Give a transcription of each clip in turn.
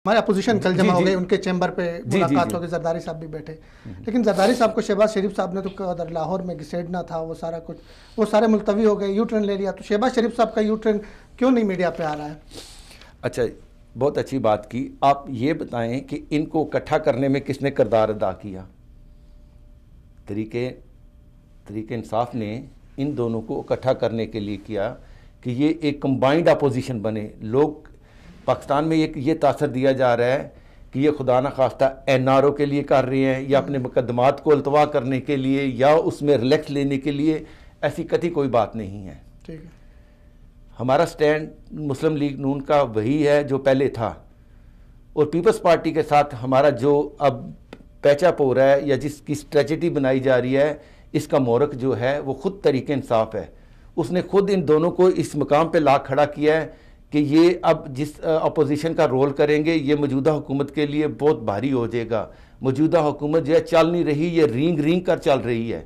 ہمارے اپوزیشن کل جمع ہو گئی، ان کے چیمبر پہ ملاقات ہو گئی، زرداری صاحب بھی بیٹھے، لیکن زرداری صاحب کو شہباز شریف صاحب نے تو ادھر لاہور میں گھسیٹنا تھا، وہ سارا کچھ، وہ سارے ملتوی ہو گئے، یو ٹرن لے لیا، تو شہباز شریف صاحب کا یو ٹرن کیوں نہیں میڈیا پہ آ رہا ہے؟ اچھا، بہت اچھی بات کی. آپ یہ بتائیں کہ ان کو اکٹھا کرنے میں کس نے کردار ادا کیا؟ تحریک انصاف نے ان دونوں کو اکٹھا کرنے کے لیے کیا کہ یہ ایک کمبائنڈ اپوزیشن بنے. لوگ پاکستان میں یہ تاثر دیا جا رہا ہے کہ یہ خدا نخواستہ این آر او کے لیے کر رہے ہیں یا اپنے مقدمات کو التوا کرنے کے لیے یا اس میں ریلیکس لینے کے لیے. ایسی قطعی کوئی بات نہیں ہے. ٹھیک ہے، ہمارا سٹینڈ مسلم لیگ نون کا وہی ہے جو پہلے تھا، اور پیپلز پارٹی کے ساتھ ہمارا جو اب پیچ اپ ہو رہا ہے یا جس کی اسٹریٹجی بنائی جا رہی ہے، اس کا محرک جو ہے وہ خود تحریک انصاف ہے. اس نے خود ان دونوں کو اس مقام پہ لا کھڑا کیا ہے کہ یہ اب جس اپوزیشن کا رول کریں گے یہ موجودہ حکومت کے لیے بہت بھاری ہو جائے گا. موجودہ حکومت جو ہے چل نہیں رہی، یہ رینگ کر چل رہی ہے.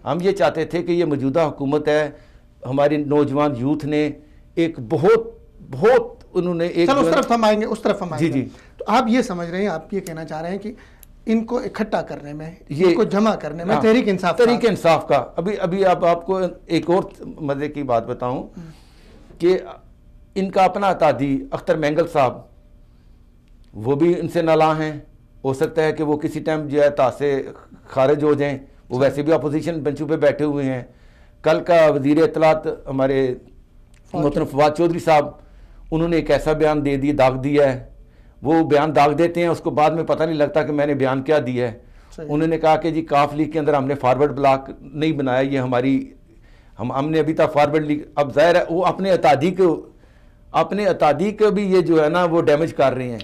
ہم یہ چاہتے تھے کہ یہ موجودہ حکومت ہے، ہماری نوجوان یوتھ نے ایک بہت انہوں نے ایک، چلو اس طرف ہم آئیں گے، اس طرف ہم آئیں گے. جی. تو آپ یہ سمجھ رہے ہیں، آپ یہ کہنا چاہ رہے ہیں کہ ان کو اکٹھا کرنے میں، ان کو جمع کرنے میں تحریک انصاف کا ابھی آپ کو ایک اور مزے کی بات بتاؤں کہ ان کا اپنا اتحادی اختر مینگل صاحب، وہ بھی ان سے نالاں ہیں. ہو سکتا ہے کہ وہ کسی ٹائم جو ہے اتحاد سے خارج ہو جائیں، وہ ویسے بھی اپوزیشن بنچوں پہ بیٹھے ہوئے ہیں. کل کا وزیر اطلاعات ہمارے محترم فواد چودھری صاحب، انہوں نے ایک ایسا بیان دے دیا، داغ دیا ہے. وہ بیان داغ دیتے ہیں، اس کو بعد میں پتہ نہیں لگتا کہ میں نے بیان کیا دیا ہے. انہوں نے کہا کہ جی کاف لیگ کے اندر ہم نے فارورڈ بلاک نہیں بنایا، یہ ہماری ہم نے ابھی تک فارورڈ لیگ. اب ظاہر ہے وہ اپنے اتحادی کو بھی یہ جو ہے نا وہ ڈیمیج کر رہے ہیں.